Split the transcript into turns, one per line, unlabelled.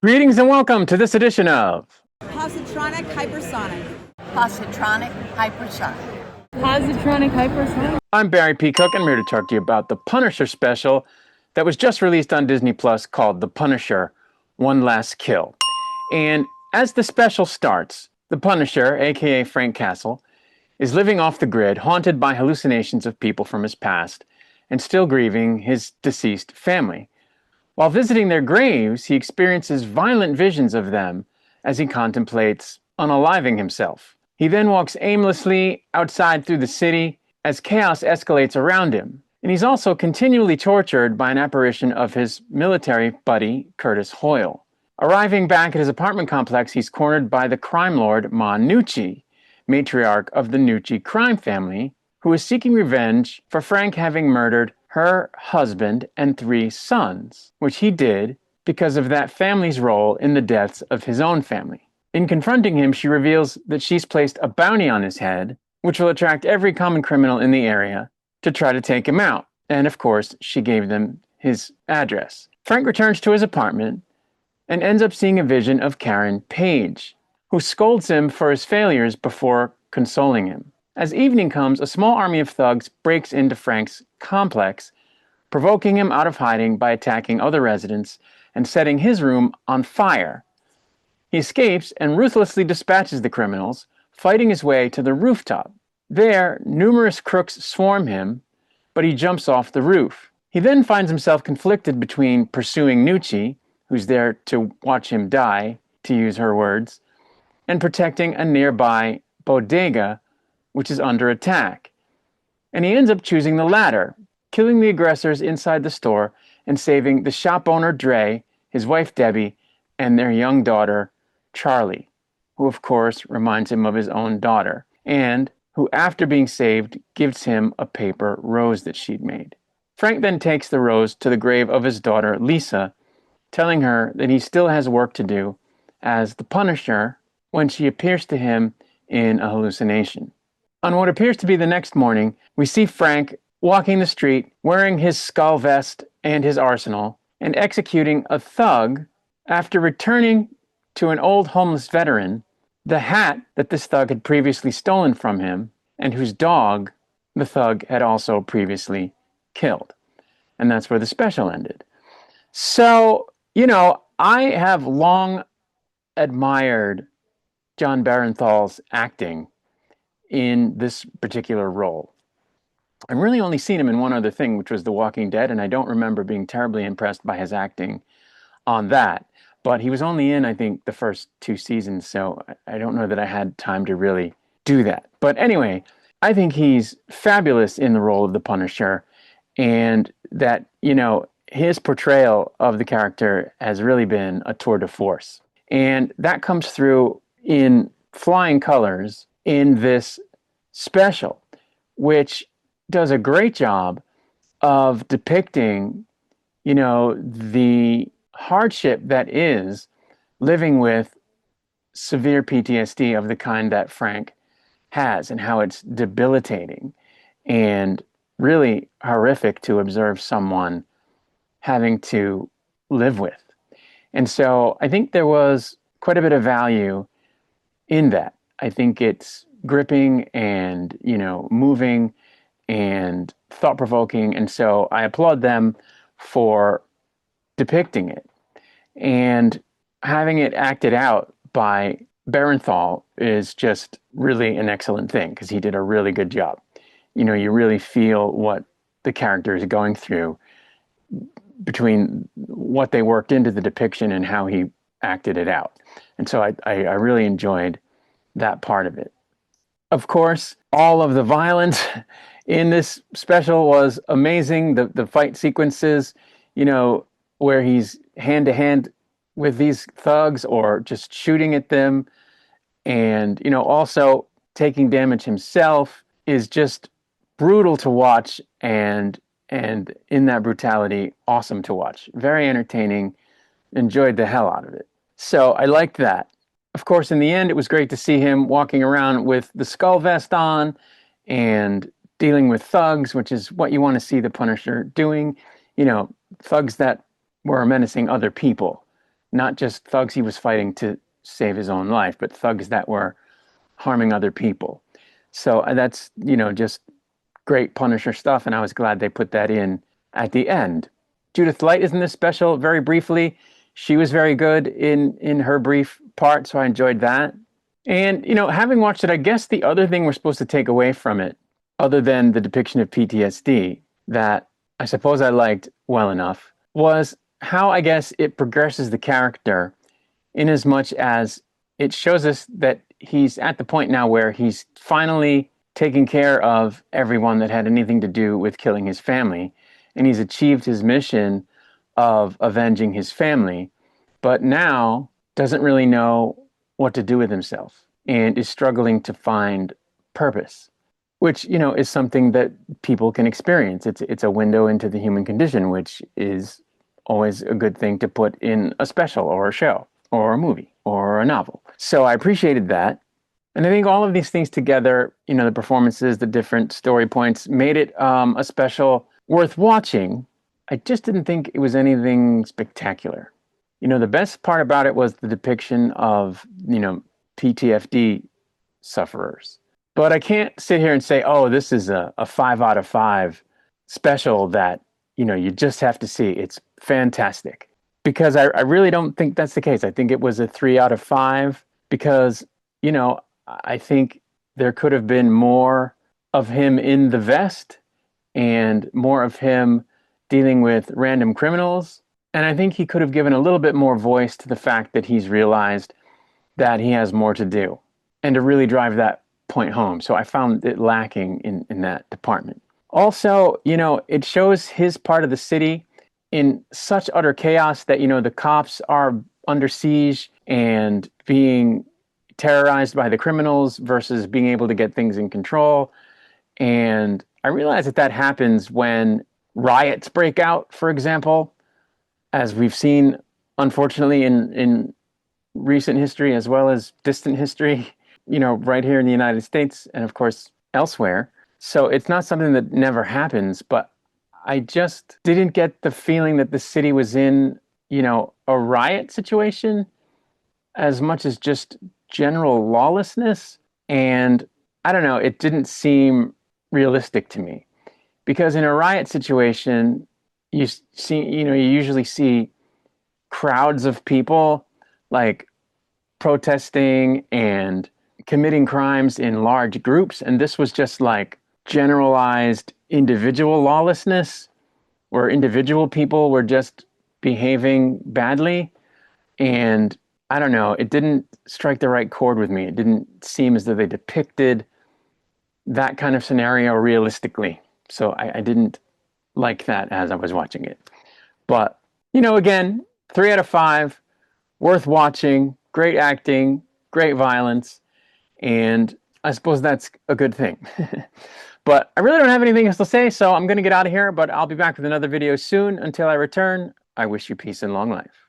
Greetings and welcome to this edition of
Positronic Hypersonic.
Positronic Hypersonic.
Positronic Hypersonic.
I'm Barry P. Cook, and I'm here to talk to you about the Punisher special that was just released on Disney Plus called The Punisher: One Last Kill. And as the special starts, the Punisher, aka Frank Castle, is living off the grid, haunted by hallucinations of people from his past, and still grieving his deceased family. While visiting their graves, he experiences violent visions of them as he contemplates unaliving himself. He then walks aimlessly outside through the city as chaos escalates around him. And he's also continually tortured by an apparition of his military buddy, Curtis Hoyle. Arriving back at his apartment complex, he's cornered by the crime lord Ma Nucci, matriarch of the Nucci crime family, who is seeking revenge for Frank having murdered her husband and 3 sons, which he did because of that family's role in the deaths of his own family. In confronting him, she reveals that she's placed a bounty on his head, which will attract every common criminal in the area to try to take him out. And of course, she gave them his address. Frank returns to his apartment and ends up seeing a vision of Karen Page, who scolds him for his failures before consoling him. As evening comes, a small army of thugs breaks into Frank's complex, provoking him out of hiding by attacking other residents and setting his room on fire. He escapes and ruthlessly dispatches the criminals, fighting his way to the rooftop. There, numerous crooks swarm him, but he jumps off the roof. He then finds himself conflicted between pursuing Nucci, who's there to watch him die, to use her words, and protecting a nearby bodega, which is under attack. And he ends up choosing the latter, killing the aggressors inside the store and saving the shop owner Dre, his wife Debbie, and their young daughter Charlie, who of course reminds him of his own daughter, and who after being saved gives him a paper rose that she'd made. Frank then takes the rose to the grave of his daughter Lisa, telling her that he still has work to do as the Punisher when she appears to him in a hallucination. On what appears to be the next morning, we see Frank walking the street wearing his skull vest and his arsenal and executing a thug after returning to an old homeless veteran the hat that this thug had previously stolen from him and whose dog the thug had also previously killed. And that's where the special ended. So, I have long admired John Barenthal's acting in this particular role. I've really only seen him in one other thing, which was The Walking Dead, and I don't remember being terribly impressed by his acting on that. But he was only in, I think, the first 2 seasons, so I don't know that I had time to really do that. But anyway, I think he's fabulous in the role of the Punisher, and that, his portrayal of the character has really been a tour de force. And that comes through in flying colors in this special, which does a great job of depicting, the hardship that is living with severe PTSD of the kind that Frank has and how it's debilitating and really horrific to observe someone having to live with. And so I think there was quite a bit of value in that. I think it's gripping and, moving and thought-provoking. And so I applaud them for depicting it. And having it acted out by Barenthal is just really an excellent thing because he did a really good job. You really feel what the character is going through between what they worked into the depiction and how he acted it out. And so I really enjoyed that part of it. Of course, all of the violence in this special was amazing. The fight sequences, where he's hand-to-hand with these thugs or just shooting at them and, also taking damage himself is just brutal to watch and in that brutality, awesome to watch. Very entertaining. Enjoyed the hell out of it. So I liked that. Of course, in the end, it was great to see him walking around with the skull vest on and dealing with thugs, which is what you want to see the Punisher doing. Thugs that were menacing other people, not just thugs he was fighting to save his own life, but thugs that were harming other people. So that's, just great Punisher stuff, and I was glad they put that in at the end. Judith Light is in this special very briefly. She was very good in her brief part, so I enjoyed that. And, having watched it, I guess the other thing we're supposed to take away from it, other than the depiction of PTSD, that I suppose I liked well enough, was how I guess it progresses the character in as much as it shows us that he's at the point now where he's finally taking care of everyone that had anything to do with killing his family. And he's achieved his mission of avenging his family, but now doesn't really know what to do with himself and is struggling to find purpose, which, is something that people can experience. It's a window into the human condition, which is always a good thing to put in a special or a show or a movie or a novel. So I appreciated that. And I think all of these things together, the performances, the different story points, made it a special worth watching. I just didn't think it was anything spectacular. The best part about it was the depiction of, PTSD sufferers. But I can't sit here and say, oh, this is a 5 out of 5 special that, you just have to see. It's fantastic. Because I really don't think that's the case. I think it was a 3 out of 5 because, I think there could have been more of him in the vest and more of him dealing with random criminals. And I think he could have given a little bit more voice to the fact that he's realized that he has more to do and to really drive that point home. So I found it lacking in that department. Also, it shows his part of the city in such utter chaos that, the cops are under siege and being terrorized by the criminals versus being able to get things in control. And I realize that happens when riots break out, for example, as we've seen, unfortunately, in recent history as well as distant history, right here in the United States and, of course, elsewhere. So it's not something that never happens, but I just didn't get the feeling that the city was in, a riot situation as much as just general lawlessness. And I don't know, it didn't seem realistic to me. Because in a riot situation, you usually see crowds of people like protesting and committing crimes in large groups. And this was just like generalized individual lawlessness where individual people were just behaving badly. And I don't know, it didn't strike the right chord with me. It didn't seem as though they depicted that kind of scenario realistically. So I didn't like that as I was watching it. But, again, 3 out of 5, worth watching, great acting, great violence, and I suppose that's a good thing. But I really don't have anything else to say, so I'm going to get out of here, but I'll be back with another video soon. Until I return, I wish you peace and long life.